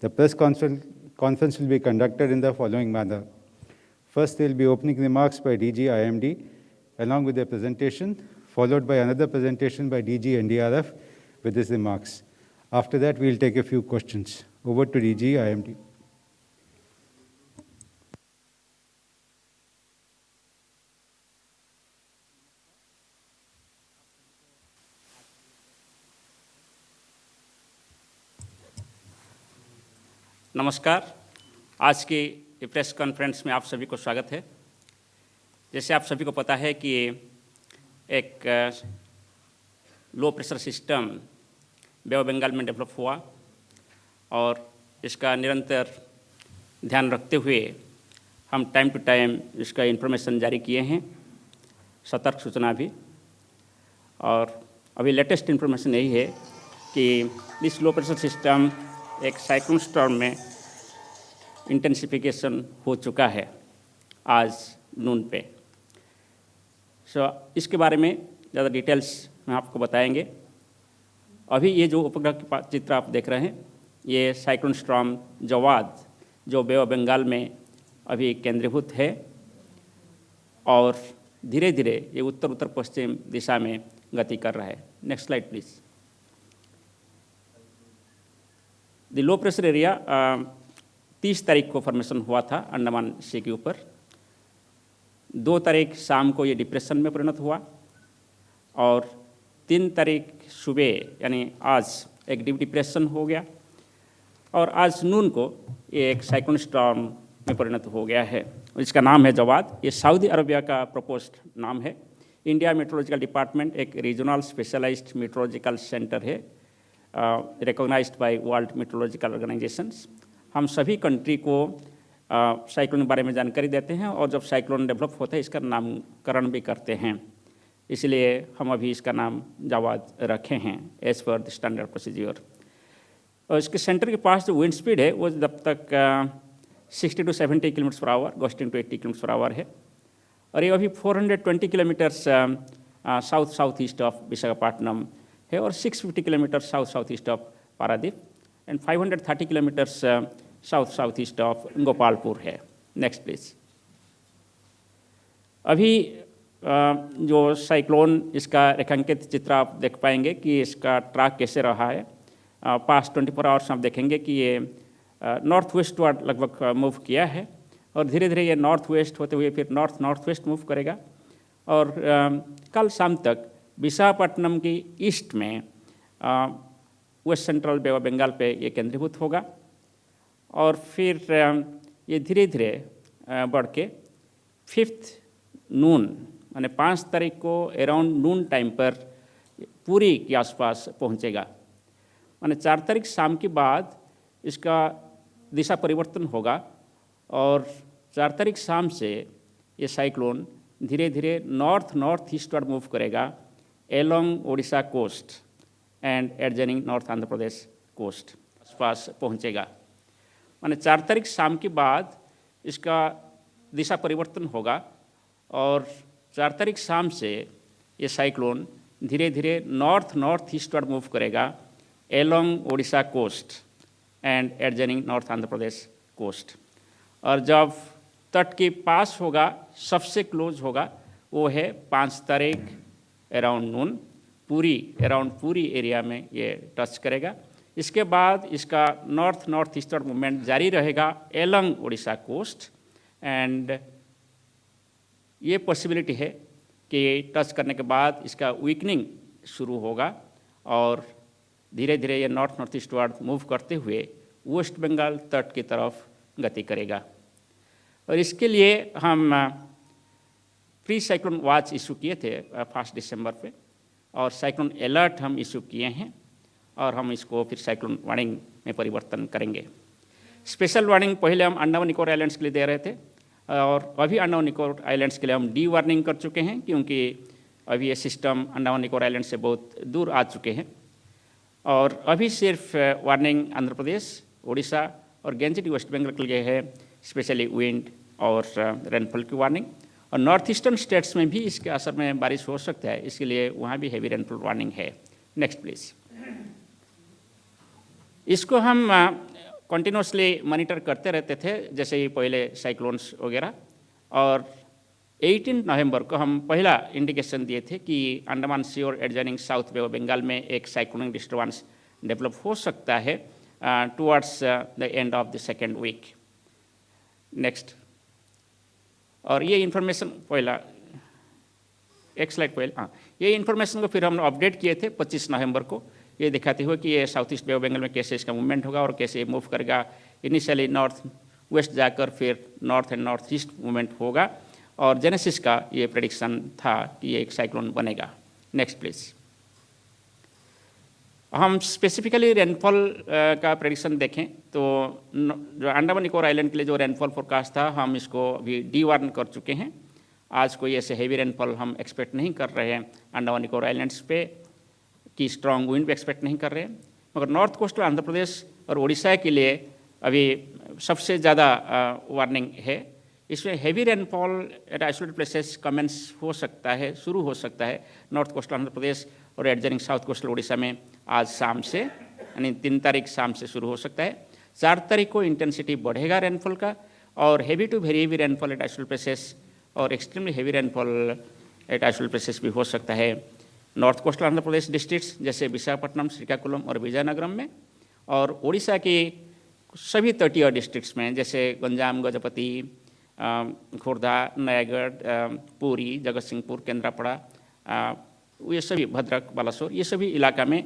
The press conference will be conducted in the following manner. First, there will be opening remarks by DG IMD along with their presentation, followed by another presentation by DG NDRF with his remarks. After that, we'll take a few questions. Over to DG IMD. नमस्कार। आज की press conference में आप सभी को स्वागत है। जैसे आप सभी को पता है कि एक low pressure system bay of Bengal में डेवलप हुआ और इसका निरंतर ध्यान रखते हुए हम टाइम टू टाइम इसका इन्फॉर्मेशन जारी किए हैं, सतर्क सूचना भी। और अभी लेटेस्ट इन्फॉर्मेशन यही है कि दिस लो प्रेशर सिस्टम एक साइक्लोन स्टॉर्म में इंटेंसिफिकेशन हो चुका है आज नून पे। इसके बारे में ज़्यादा डिटेल्स में आपको बताएंगे। अभी ये जो उपग्रह के चित्र आप देख रहे हैं, ये साइक्लोन स्टॉर्म जवाद जो बे ऑफ बंगाल में अभी केंद्रीभूत है और धीरे धीरे ये उत्तर उत्तर पश्चिम दिशा में गति कर रहा है। Next slide please. The low pressure area 30 तारीख को फॉर्मेशन हुआ था अंडमान सी के ऊपर। 2 तारीख शाम को ये डिप्रेशन में परिणत हुआ और 3 तारीख सुबह यानी आज एक डीप डिप्रेशन हो गया और आज नून को ये एक साइक्लोन स्टॉर्म में परिणत हो गया है। इसका नाम है जवाद। ये सऊदी अरबिया का प्रपोज्ड नाम है। इंडिया मेट्रोलॉजिकल डिपार्टमेंट एक रीजनल स्पेशलाइज्ड मेट्रोलॉजिकल सेंटर है, recognised by world meteorological organisations. हम सभी कंट्री को साइक्लोन के बारे में जानकारी देते हैं और जब साइक्लोन डेवलप होता है इसका नामकरण भी करते हैं। इसलिए हम अभी इसका नाम जवाद रखे हैं as per the standard procedure. और इसके सेंटर के पास जो विंड स्पीड है वो जब तक 60 to 70 kilometre per hour, gusting to 80 kilometre per hour है। और ये अभी 420 kilometres south east of Visakhapatnam है और 650 kilometre south east of Paradip and 530 kilometres south east of Gopalpur है। Next please. अभी जो साइक्लोन इसका रेखांकित चित्र आप देख पाएंगे कि इसका ट्रैक कैसे रहा है। पास्ट 24 आवर्स आप देखेंगे कि ये नॉर्थ वेस्ट वार्ड लगभग मूव किया है और धीरे धीरे ये नॉर्थ वेस्ट होते हुए फिर नॉर्थ वेस्ट मूव करेगा और कल शाम तक विशाखापट्टनम की ईस्ट में west central bay of Bengal पे ये केंद्रीभूत होगा और फिर ये धीरे धीरे बढ़ के 5th नून माने 5 तारीख को अराउंड नून टाइम पर पूरी के आसपास पहुंचेगा। माने 4 तारीख शाम के बाद इसका दिशा परिवर्तन होगा और 4 तारीख शाम से ये साइक्लोन धीरे धीरे नॉर्थ ईस्टवर्ड मूव करेगा along Odisha coast and adjoining north Andhra Pradesh coast आसपास पहुंचेगा। माने 4 तारीख शाम के बाद इसका दिशा परिवर्तन होगा और 4 तारीख शाम से ये साइक्लोन धीरे धीरे नॉर्थ ईस्टवर्ड मूव करेगा along Odisha coast and adjoining north Andhra Pradesh coast. और जब तट के पास होगा, सबसे क्लोज होगा, वो है 5 तारीख अराउंड नून। पूरी एरिया में ये टच करेगा। इसके बाद इसका नॉर्थ ईस्टर्न मूवमेंट जारी रहेगा एलोंग ओडिशा कोस्ट एंड ये पॉसिबिलिटी है कि टच करने के बाद इसका वीकनिंग शुरू होगा और धीरे धीरे ये नॉर्थ ईस्टवर्ड मूव करते हुए वेस्ट बंगाल तट की तरफ गति करेगा। और इसके लिए हम प्री साइक्लोन वॉच इशू किए थे 1 दिसंबर पे और साइक्लोन अलर्ट हम इशू किए हैं और हम इसको फिर साइक्लोन वार्निंग में परिवर्तन करेंगे। स्पेशल वार्निंग पहले हम अंडमान निकोबार आइलैंड्स के लिए दे रहे थे और अभी अंडमान निकोबार आइलैंड्स के लिए हम डी वार्निंग कर चुके हैं क्योंकि अभी ये सिस्टम अंडमान निकोबार आइलैंड से बहुत दूर आ चुके हैं। और अभी सिर्फ वार्निंग आंध्र प्रदेश, उड़ीसा और गेंजेटी वेस्ट बंगाल के लिए है, स्पेशली विंड और रेनफॉल की वार्निंग। और नॉर्थ ईस्टर्न स्टेट्स में भी इसके असर में बारिश हो सकता है, इसके लिए वहाँ भी हैवी रेनफॉल वार्निंग है। Next please. इसको हम कंटिन्यूसली मॉनिटर करते रहते थे, जैसे ही पहले साइक्लोन्स वगैरह। और 18 नवंबर को हम पहला इंडिकेशन दिए थे कि अंडमान सी और adjoining south bay of Bengal में एक साइक्लोनिक डिस्टर्बेंस डेवलप हो सकता है towards the end of the second week. Next, और ये इन्फॉर्मेशन पहला एक स्लाइड पहले, हाँ, ये इन्फॉर्मेशन को फिर हम अपडेट किए थे 25 नवंबर को, ये दिखाते हुए कि ये south east bay of Bengal में कैसे इसका मूवमेंट होगा और कैसे मूव करेगा। इनिशियली नॉर्थ वेस्ट जाकर फिर north and north east movement होगा, और जेनेसिस का ये प्रेडिक्शन था कि ये एक साइक्लोन बनेगा। Next please. हम स्पेसिफिकली रेनफॉल का प्रेडिक्शन देखें तो जो अंडमान निकोबार आइलैंड के लिए जो रेनफॉल फोरकास्ट था, हम इसको अभी डी-वार्न कर चुके हैं। आज कोई ऐसे हेवी रेनफॉल हम एक्सपेक्ट नहीं कर रहे हैं अंडमान निकोबार आइलैंड्स पे, कि स्ट्रॉन्ग विंड भी एक्सपेक्ट नहीं कर रहे हैं। मगर नॉर्थ कोस्टल आंध्र प्रदेश और उड़ीसा के लिए अभी सबसे ज़्यादा वार्निंग है। इसमें heavy rainfall at isolated places commence हो सकता है, शुरू हो सकता है नॉर्थ कोस्टल आंध्र प्रदेश और एडजॉइनिंग साउथ कोस्टल उड़ीसा में आज शाम से, यानी 3 तारीख शाम से शुरू हो सकता है। 4 तारीख को इंटेंसिटी बढ़ेगा रेनफॉल का, और heavy to very heavy rainfall at isolated places और extremely heavy rainfall at isolated places भी हो सकता है north coastal Andhra Pradesh districts जैसे विशाखापट्टनम, श्रीकाकुलम और विजयनगरम में, और उड़ीसा की सभी तटीय डिस्ट्रिक्ट्स में जैसे गंजाम, गजपति, खोर्धा, नयागढ़, पुरी, जगत सिंहपुर, केंद्रापड़ा, ये सभी भद्रक, बालासोर, ये सभी इलाका में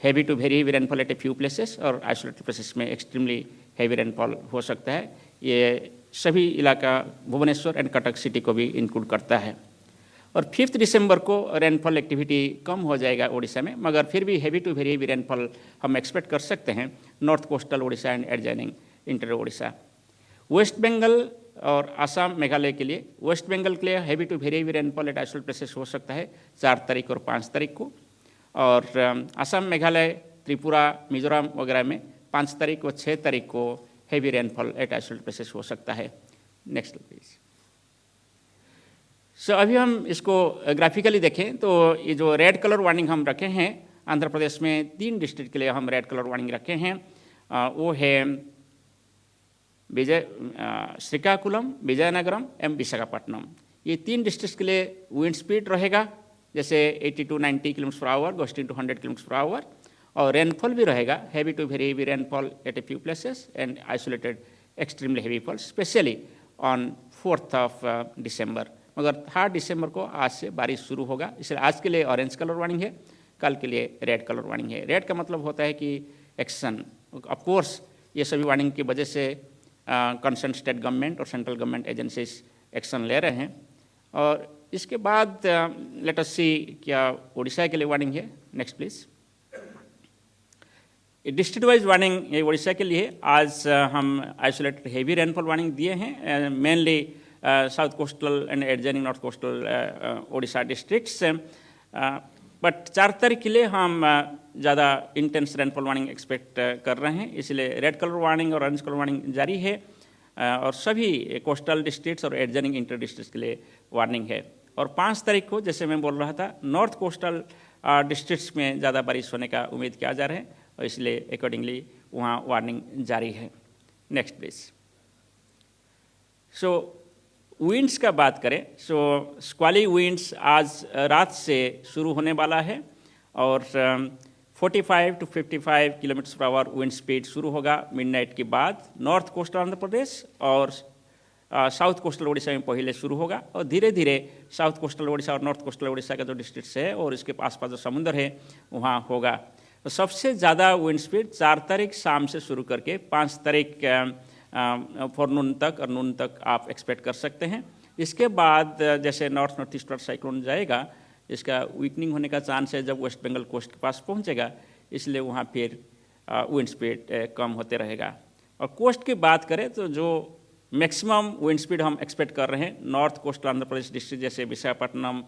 heavy to very heavy rainfall at a few places और आइसोलेटेड प्लेसेस में एक्सट्रीमली हेवी रेनफॉल हो सकता है। ये सभी इलाका भुवनेश्वर एंड कटक सिटी को भी इंक्लूड करता है। और 5 दिसंबर को रेनफॉल एक्टिविटी कम हो जाएगा उड़ीसा में, मगर फिर भी heavy to very heavy rainfall हम एक्सपेक्ट कर सकते हैं north coastal Orissa and adjoining interior Orissa. West Bengal और आसाम, मेघालय के लिए, वेस्ट बंगाल के लिए heavy to very heavy rainfall at isolated places हो सकता है 4 तारीख और 5 तारीख को, और आसाम, मेघालय, त्रिपुरा, मिजोरम वगैरह में 5 तारीख और 6 तारीख को heavy rainfall at isolated places हो सकता है। Next please. सो अभी हम इसको ग्राफिकली देखें तो ये जो रेड कलर वार्निंग हम रखे हैं आंध्र प्रदेश में 3 डिस्ट्रिक्ट के लिए हम रेड कलर वार्निंग रखे हैं, वो है श्रीकाकुलम, विजयनगरम एवं विशाखापट्टनम। ये 3 डिस्ट्रिक्ट के लिए विंड स्पीड रहेगा जैसे 80 to 90 kilometre per hour, gusting to 100 kilometre per hour, और रेनफॉल भी रहेगा heavy to very heavy rainfall at a few places and isolated extremely heavy fall specially on 4 December. मगर 3 दिसंबर को आज से बारिश शुरू होगा, इसलिए आज के लिए ऑरेंज कलर वार्निंग है, कल के लिए रेड कलर वार्निंग है। रेड का मतलब होता है कि एक्शन। ऑफ कोर्स ये सभी वार्निंग की वजह से कंसर्न स्टेट गवर्नमेंट और सेंट्रल गवर्नमेंट एजेंसीज एक्शन ले रहे हैं। और इसके बाद लेट अस सी क्या उड़ीसा के लिए वार्निंग है। Next please. District wise warning ये उड़ीसा के लिए आज हम आइसोलेटेड हेवी रेनफॉल वार्निंग दिए हैं, mainly south coastal and adjoining north coastal Orissa districts. But 4 तारीख के लिए हम ज़्यादा इंटेंस रेनफॉल वार्निंग एक्सपेक्ट कर रहे हैं, इसलिए रेड कलर वार्निंग और ऑरेंज कलर वार्निंग जारी है, और सभी कोस्टल डिस्ट्रिक्ट्स और एडजॉइनिंग इंटर डिस्ट्रिक्ट्स के लिए वार्निंग है। और 5 तारीख को जैसे मैं बोल रहा था नॉर्थ कोस्टल डिस्ट्रिक्ट्स में ज़्यादा बारिश होने का उम्मीद किया जा रहा है, और इसलिए अकॉर्डिंगली वहाँ वार्निंग जारी है। Next please. सो विंड्स का बात करें, सो स्क्वाली विंड्स आज रात से शुरू होने वाला है, और 45 to 55 kilometre per our wind speed शुरू होगा मिडनाइट के बाद नॉर्थ कोस्टल आंध्र प्रदेश और साउथ कोस्टल उड़ीसा में पहले शुरू होगा, और धीरे धीरे साउथ कोस्टल उड़ीसा और नॉर्थ कोस्टल उड़ीसा का जो डिस्ट्रिक्ट है और इसके आसपास जो समुद्र है वहाँ होगा। तो सबसे ज़्यादा विंड स्पीड 4 तारीख शाम से शुरू करके 5 तारीख फॉरनून तक और नून तक आप एक्सपेक्ट कर सकते हैं। इसके बाद जैसे नॉर्थ ईस्टर्न साइक्लोन जाएगा, इसका वीकनिंग होने का चांस है जब वेस्ट बंगाल कोस्ट के पास पहुंचेगा, इसलिए वहाँ फिर विंड स्पीड कम होते रहेगा। और कोस्ट की बात करें तो जो मैक्सिमम विंड स्पीड हम एक्सपेक्ट कर रहे हैं north coastal Andhra Pradesh district जैसे विशाखापट्टनम,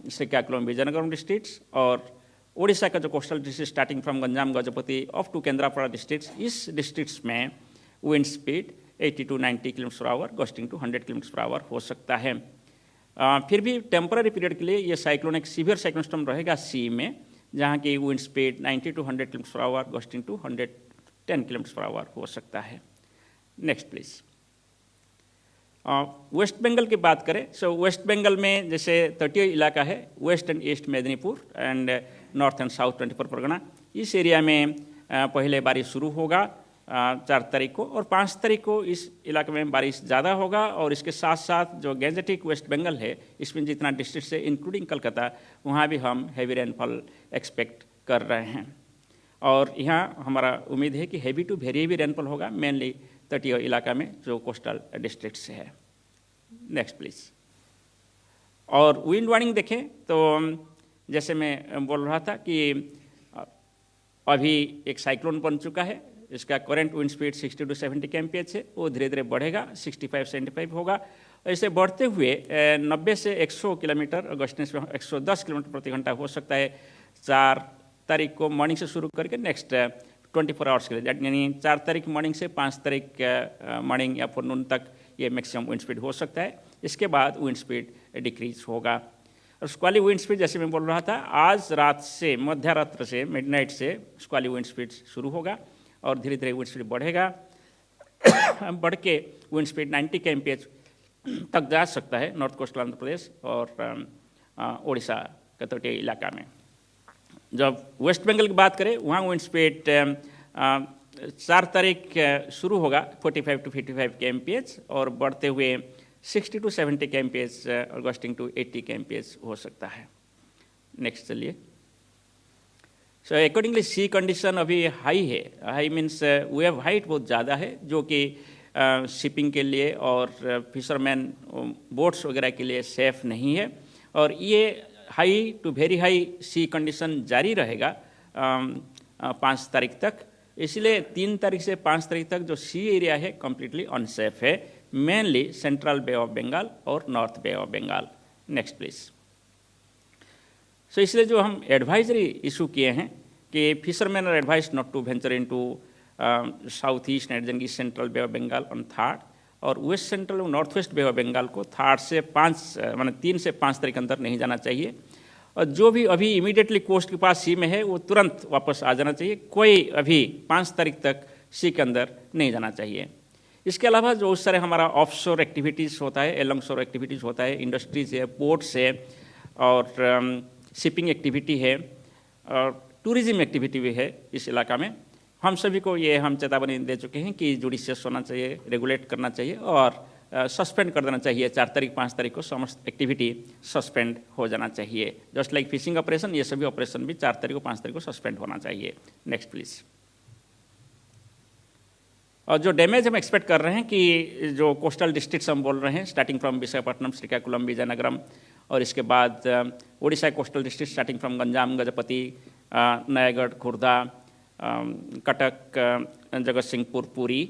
श्रीकाकुलम, विजयनगरम डिस्ट्रिक्ट्स, और उड़ीसा का जो coastal district starting from Ganjam, Gajapati off to Kendrapara districts, इस डिस्ट्रिक्ट्स में wind speed 80 to 90 kilometre per hour, gusting to 100 kilometre per hour हो सकता है। फिर भी टेम्पररी पीरियड के लिए ये साइक्लोन एक सीवियर साइक्लोन स्टॉर्म रहेगा सी में, जहाँ की wind speed 90 to 100 kilometre per hour, gusting to 100 10 km/h हो सकता है। Next please. वेस्ट बंगाल की बात करें, सो वेस्ट बंगाल में जैसे तटीय इलाका है, west and east Medinipur and north and south 24 Parganas, इस एरिया में पहले बारिश शुरू होगा 4 तारीख को, और 5 तारीख को इस इलाके में बारिश ज़्यादा होगा। और इसके साथ साथ जो गैजेटिक वेस्ट बंगाल है, इसमें जितना डिस्ट्रिक्ट है इंक्लूडिंग कलकत्ता, वहाँ भी हम हैवी रेनफॉल एक्सपेक्ट कर रहे हैं। और यहाँ हमारा उम्मीद है कि heavy to very heavy rainfall होगा, मेनली तटीय इलाका में जो कोस्टल डिस्ट्रिक्ट से है। Next please. और विंड वार्निंग देखें तो जैसे मैं बोल रहा था कि अभी एक साइक्लोन बन चुका है, इसका current wind speed 60 to 70 kmph है, वो धीरे धीरे बढ़ेगा, 65-75 होगा। ऐसे बढ़ते हुए 90 से 100 किलोमीटर, अगस्त में 110 किलोमीटर प्रति घंटा हो सकता है 4 तारीख को मॉर्निंग से शुरू करके नेक्स्ट 24 आवर्स के लिए, यानी 4 तारीख मॉर्निंग से 5 तारीख मॉर्निंग या आफ्टरनून तक ये मैक्सिमम विंड स्पीड हो सकता है। इसके बाद विंड स्पीड डिक्रीज होगा। और स्क्वाली विंड स्पीड जैसे मैं बोल रहा था, आज रात से मध्यरात्र से मिडनाइट से स्क्वाली विंड स्पीड शुरू होगा और धीरे धीरे विंड स्पीड बढ़ेगा, बढ़ के विंड स्पीड 90 kmph तक जा सकता है नॉर्थ कोस्टल आंध्र प्रदेश और उड़ीसा के तटीय इलाका में। जब वेस्ट बंगाल की बात करें, वहाँ विंड स्पीड 4 तारीख शुरू होगा 45 to 55 kmph और बढ़ते हुए 60 to 70 kmph और गस्टिंग टू 80 kmph हो सकता है। नेक्स्ट चलिए। सो अकॉर्डिंगली सी कंडीशन अभी हाई है। हाई मीन्स वेव हाइट बहुत ज़्यादा है, जो कि शिपिंग के लिए और फिशरमैन बोट्स वगैरह के लिए सेफ नहीं है। और ये high to very high sea condition जारी रहेगा 5 तारीख तक। इसलिए 3 तारीख से 5 तारीख तक जो सी एरिया है कम्प्लीटली अनसेफ है, mainly central bay of Bengal और north Bay of Bengal. Next please. So इसलिए जो हम एडवाइजरी इशू किए हैं कि fishermen are advised not to venture into south east and east central bay of Bengal on 3rd, और वेस्ट सेंट्रल और north west Bay of Bengal को 3 से 5 तारीख अंदर नहीं जाना चाहिए। और जो भी अभी इमीडिएटली कोस्ट के पास सी में है वो तुरंत वापस आ जाना चाहिए, कोई अभी 5 तारीख तक सी के अंदर नहीं जाना चाहिए। इसके अलावा जो उस तरह हमारा ऑफशोर एक्टिविटीज़ होता है, एलॉन्ग शोर एक्टिविटीज़ होता है, इंडस्ट्रीज है, पोर्ट्स है और शिपिंग एक्टिविटी है और टूरिज्म एक्टिविटी भी है इस इलाका में, हम सभी को ये हम चेतावनी दे चुके हैं कि जुडिशियस होना चाहिए, रेगुलेट करना चाहिए और सस्पेंड कर देना चाहिए। 4 तारीख 5 तारीख को समस्त एक्टिविटी सस्पेंड हो जाना चाहिए। जस्ट लाइक फिशिंग ऑपरेशन, ये सभी ऑपरेशन भी 4 तारीख को 5 तारीख को सस्पेंड होना चाहिए। Next please. और जो डैमेज हम एक्सपेक्ट कर रहे हैं कि जो कोस्टल डिस्ट्रिक्ट्स हम बोल रहे हैं, स्टार्टिंग फ्रॉम विशाखापट्टनम, श्रीकाकुलम, विजयनगरम, और इसके बाद Orissa coastal district starting from Ganjam, Gajapati, Nayagarh, Khurda, Cuttack, जगत सिंहपुर, पुरी,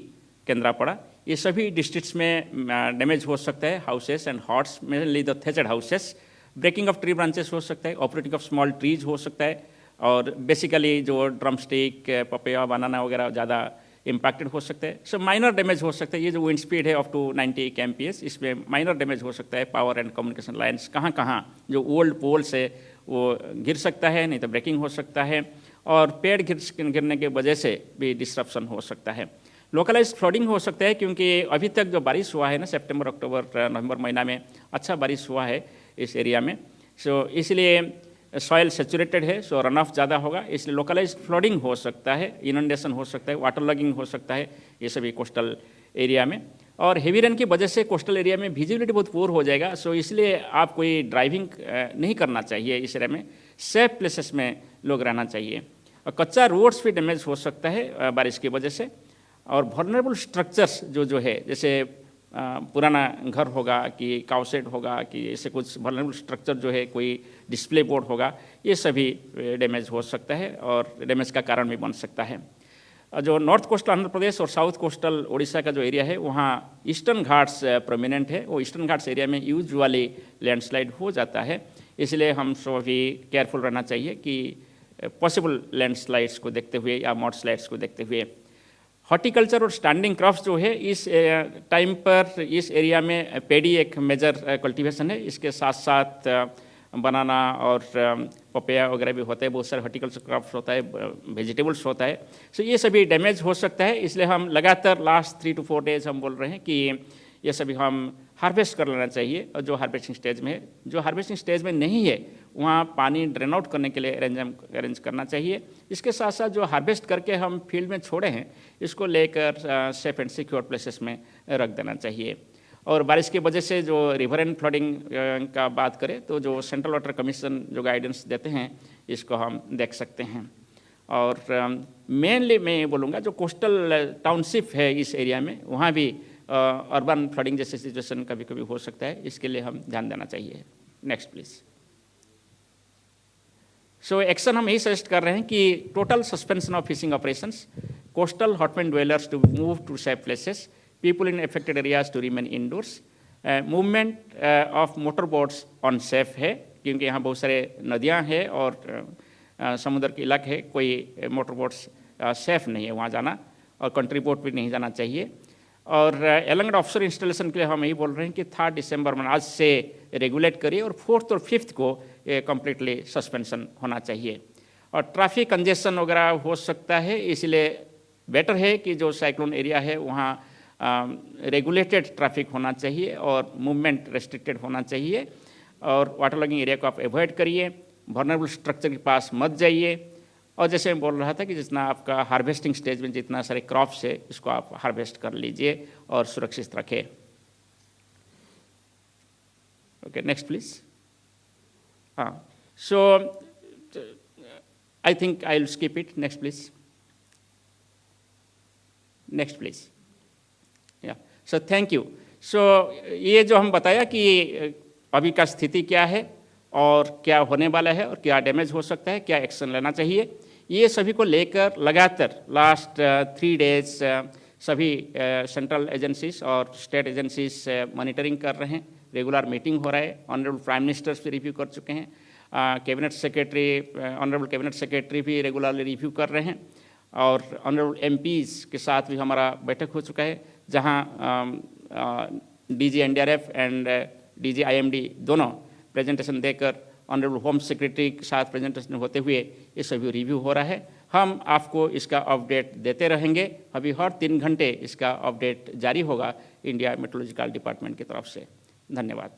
केंद्रापड़ा, ये सभी डिस्ट्रिक्ट्स में डैमेज हो सकता है। Houses and huts, mainly the thatched houses, breaking of tree branches हो सकता है, ऑपरेटिंग ऑफ स्मॉल ट्रीज हो सकता है, और बेसिकली जो ड्रम स्टिक, पपैया, बनाना वगैरह ज़्यादा इम्पैक्टेड हो सकता है। सो माइनर डैमेज हो सकता है। ये जो विंड स्पीड है ऑफ टू 90 kmph, इसमें माइनर डैमेज हो सकता है। पावर एंड कम्युनिकेशन लाइन्स कहाँ जो ओल्ड पोल्स है वो गिर सकता है, नहीं तो ब्रेकिंग हो सकता है, और पेड़ गिरने की वजह से भी डिस्ट्रप्शन हो सकता है। लोकलाइज फ्लडिंग हो सकता है, क्योंकि अभी तक जो बारिश हुआ है ना, सितंबर, अक्टूबर, नवंबर महीना में अच्छा बारिश हुआ है इस एरिया में। सो इसलिए सॉइल सेचुरेटेड है, सो रन ऑफ ज़्यादा होगा, इसलिए लोकलाइज फ्लडिंग हो सकता है, इनंडेशन हो सकता है, वाटर लॉगिंग हो सकता है, ये सभी कोस्टल एरिया में। और हेवी रेन की वजह से कोस्टल एरिया में विजिबिलिटी बहुत पुअर हो जाएगा। सो इसलिए आप कोई ड्राइविंग नहीं करना चाहिए इस एरिया में, सेफ प्लेसेस में लोग रहना चाहिए। और कच्चा रोड्स भी डैमेज हो सकता है बारिश की वजह से। और वल्नरेबल स्ट्रक्चर्स जो है, जैसे पुराना घर होगा कि काउसेट होगा कि ऐसे कुछ वल्नरेबल स्ट्रक्चर जो है, कोई डिस्प्ले बोर्ड होगा, ये सभी डैमेज हो सकता है और डैमेज का कारण भी बन सकता है। जो नॉर्थ कोस्टल आंध्र प्रदेश और साउथ कोस्टल उड़ीसा का जो एरिया है, वहाँ ईस्टर्न घाट्स प्रोमिनेंट है। वो ईस्टर्न घाट्स एरिया में यूजुअली लैंडस्लाइड हो जाता है, इसलिए हम सभी केयरफुल रहना चाहिए कि पॉसिबल लैंडस्लाइड्स को देखते हुए या मॉडस्लाइड्स को देखते हुए। हॉर्टिकल्चर और स्टैंडिंग क्रॉप्स जो है, इस टाइम पर इस एरिया में पेडी एक मेजर कल्टीवेशन है। इसके साथ साथ बनाना और पपैया वगैरह भी होते हैं, बहुत सारे हॉर्टिकल्चर क्रॉप्स होता है, वेजिटेबल्स होता है। सो ये सभी डैमेज हो सकता है, इसलिए हम लगातार लास्ट 3 to 4 डेज हम बोल रहे हैं कि ये सभी हम हार्वेस्ट कर लेना चाहिए। और जो हार्वेस्टिंग स्टेज में है, जो हार्वेस्टिंग स्टेज में नहीं है, वहाँ पानी ड्रेन आउट करने के लिए अरेंज करना चाहिए। इसके साथ साथ जो हार्वेस्ट करके हम फील्ड में छोड़े हैं, इसको लेकर सेफ एंड सिक्योर प्लेसेस में रख देना चाहिए। और बारिश की वजह से जो रिवर एंड फ्लडिंग का बात करें तो जो सेंट्रल वाटर कमीशन जो गाइडेंस देते हैं, इसको हम देख सकते हैं। और मेनली मैं ये बोलूँगा जो कोस्टल टाउनशिप है इस एरिया में, वहाँ भी अर्बन फ्लडिंग जैसे सिचुएशन कभी कभी हो सकता है, इसके लिए हम ध्यान देना चाहिए। Next please. सो एक्शन हम यही सजेस्ट कर रहे हैं कि total suspension of fishing operations, coastal hutment dwellers to move to safe places, people in affected areas to remain indoors, movement of motor boats on safe है, क्योंकि यहाँ बहुत सारे नदियाँ हैं और समुद्र के इलाके है, कोई मोटर बोट्स सेफ नहीं है वहाँ जाना, और कंट्री बोट भी नहीं जाना चाहिए। और एलंगड ऑफशोर इंस्टॉलेशन के लिए हम यही बोल रहे हैं कि 3 दिसंबर में आज से रेगुलेट करिए और 4th और 5th को कम्प्लीटली सस्पेंशन होना चाहिए। और ट्रैफिक कंजेशन वगैरह हो सकता है, इसलिए बेटर है कि जो साइक्लोन एरिया है वहाँ रेगुलेटेड ट्रैफिक होना चाहिए और मूवमेंट रेस्ट्रिक्टेड होना चाहिए। और वाटर लॉगिंग एरिया को आप अवॉइड करिए, वल्नरेबल स्ट्रक्चर के पास मत जाइए। और जैसे मैं बोल रहा था कि जितना आपका हार्वेस्टिंग स्टेज में जितना सारे क्रॉप्स है, इसको आप हार्वेस्ट कर लीजिए और सुरक्षित रखें। Okay, next please. हाँ, so I think I will skip it. Next please, next please. So thank you. So ये जो हम बताया कि अभी का स्थिति क्या है और क्या होने वाला है और क्या डैमेज हो सकता है, क्या एक्शन लेना चाहिए, ये सभी को लेकर लगातार लास्ट 3 डेज सभी सेंट्रल एजेंसीज और स्टेट एजेंसीज मॉनिटरिंग कर रहे हैं। रेगुलर मीटिंग हो रहा है, ऑनरेबल प्राइम मिनिस्टर्स भी रिव्यू कर चुके हैं, cabinet secretary, honourable cabinet secretary भी रेगुलरली रिव्यू कर रहे हैं, और ऑनरेबल एमपीज़ के साथ भी हमारा बैठक हो चुका है, जहां DG NDRF and DG IMD दोनों प्रेजेंटेशन देकर ऑनरेबल होम सेक्रेटरी के साथ प्रेजेंटेशन होते हुए ये सभी रिव्यू हो रहा है। हम आपको इसका अपडेट देते रहेंगे। अभी हर 3 घंटे इसका अपडेट जारी होगा इंडिया मेट्रोलॉजिकल डिपार्टमेंट की तरफ से। धन्यवाद।